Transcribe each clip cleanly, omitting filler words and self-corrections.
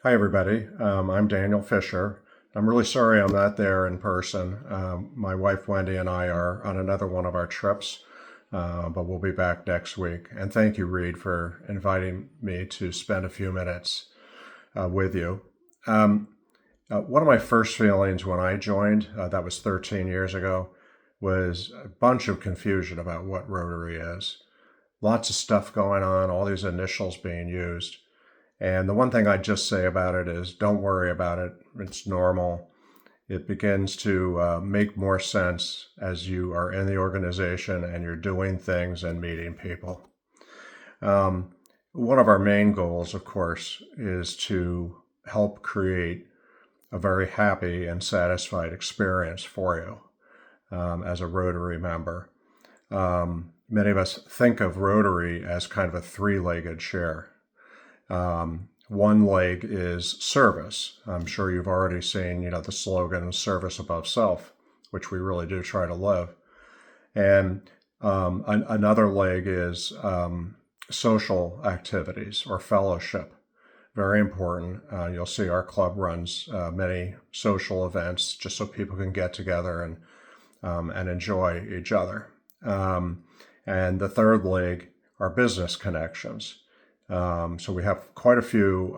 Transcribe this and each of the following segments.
Hi, everybody. I'm Daniel Fisher. I'm really sorry I'm not there in person. My wife Wendy and I are on another one of our trips, but we'll be back next week. And thank you, Reed, for inviting me to spend a few minutes with you. Um, One of my first feelings when I joined, that was 13 years ago, was a bunch of confusion about what Rotary is. Lots of stuff going on, all these initials being used. And the one thing I'd just say about it is don't worry about it. It's normal. It begins to make more sense as you are in the organization and you're doing things and meeting people. Um, One of our main goals, of course, is to help create a very happy and satisfied experience for you as a Rotary member. Many of us think of Rotary as kind of a three-legged chair. One leg is service. I'm sure you've already seen, the slogan "Service above self," which we really do try to live. And another leg is social activities or fellowship. Very important. You'll see our club runs many social events just so people can get together and enjoy each other. And the third leg are business connections. So we have quite a few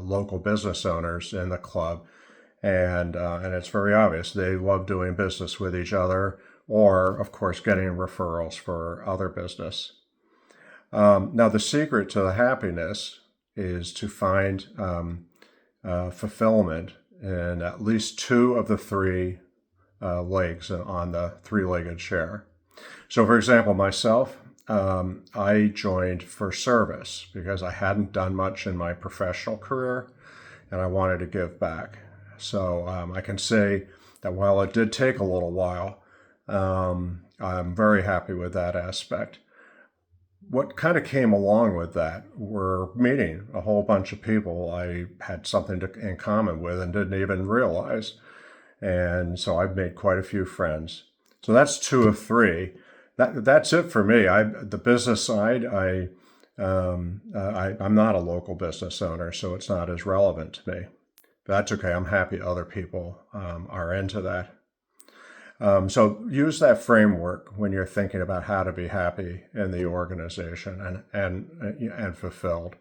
local business owners in the club, and it's very obvious they love doing business with each other, or of course getting referrals for other business. Now the secret to the happiness is to find fulfillment in at least two of the three legs on the three-legged chair. So, for example, myself, I joined for service because I hadn't done much in my professional career and I wanted to give back. So I can say that while it did take a little while, I'm very happy with that aspect. What kind of came along with that were meeting a whole bunch of people I had something in common with and didn't even realize. And so I've made quite a few friends. So that's two of three. That's it for me. The business side, I'm not a local business owner, so it's not as relevant to me. But that's okay. I'm happy other people are into that. So use that framework when you're thinking about how to be happy in the organization and fulfilled.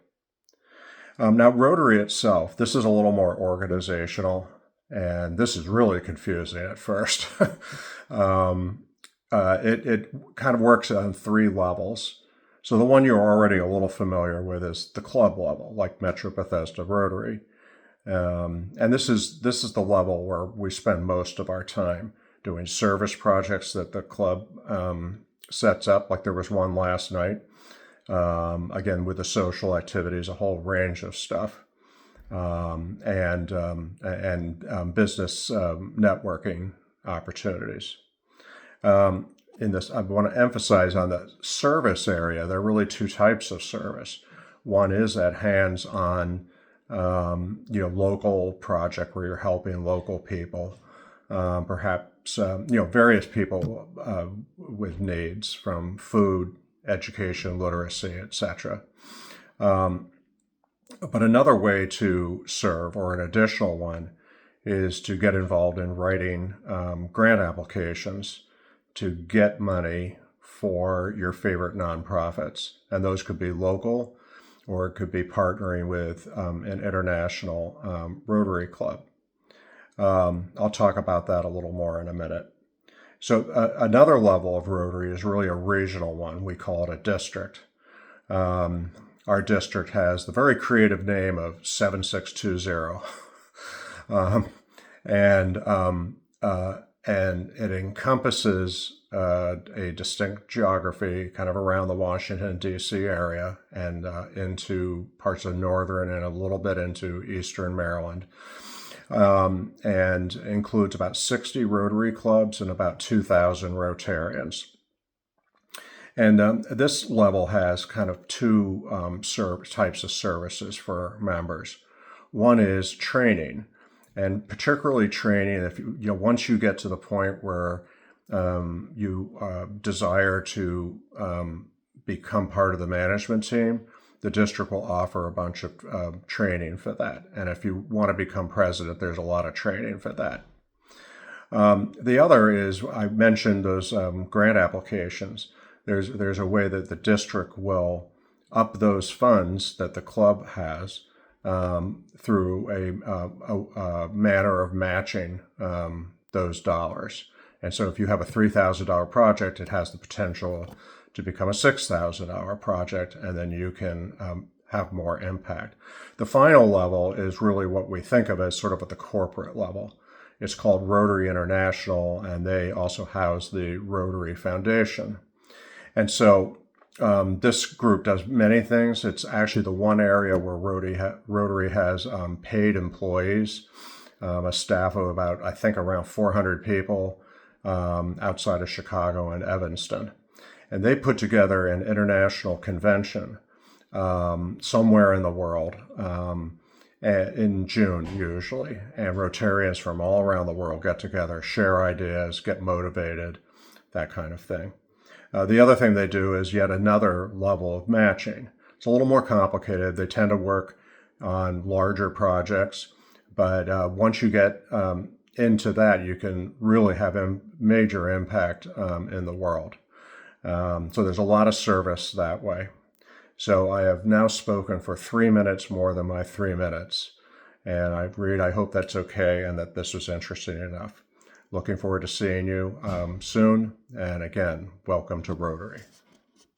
Now, Rotary itself, this is a little more organizational, and this is really confusing at first. It kind of works on three levels. So the one you're already a little familiar with is the club level, like Metro Bethesda Rotary, and this is the level where we spend most of our time doing service projects that the club sets up. Like there was one last night, again with the social activities, a whole range of stuff, and business networking opportunities. In this, I want to emphasize on the service area, there are really two types of service. One is that hands-on, local project where you're helping local people, perhaps, various people with needs from food, education, literacy, etc. But another way to serve, or an additional one, is to get involved in writing grant applications to get money for your favorite nonprofits. And those could be local or it could be partnering with an international Rotary Club. I'll talk about that a little more in a minute. So another level of Rotary is really a regional one. We call it a district. Our district has the very creative name of 7620. um, and and it encompasses a distinct geography kind of around the Washington, D.C. area and into parts of northern and a little bit into eastern Maryland, and includes about 60 Rotary clubs and about 2,000 Rotarians. And this level has kind of two types of services for members. One is training, and particularly training if once you get to the point where you desire to become part of the management team, the district will offer a bunch of training for that. And if you want to become president, there's a lot of training for that. The other is, I mentioned those grant applications. There's a way that the district will up those funds that the club has through a manner of matching those dollars. And so if you have a $3,000 project, it has the potential to become a $6,000 project, and then you can have more impact. The final level is really what we think of as sort of at the corporate level. It's called Rotary International, and they also house the Rotary Foundation. And so this group does many things. It's actually the one area where Rotary has paid employees, a staff of about, I think, around 400 people outside of Chicago and Evanston. And they put together an international convention somewhere in the world in June, usually. And Rotarians from all around the world get together, share ideas, get motivated, that kind of thing. The other thing they do is yet another level of matching. It's a little more complicated. They tend to work on larger projects, but once you get into that, you can really have a major impact in the world. So there's a lot of service that way. So I have now spoken for 3 minutes more than my 3 minutes. And I hope that's okay and that this was interesting enough. Looking forward to seeing you soon. And again, welcome to Rotary.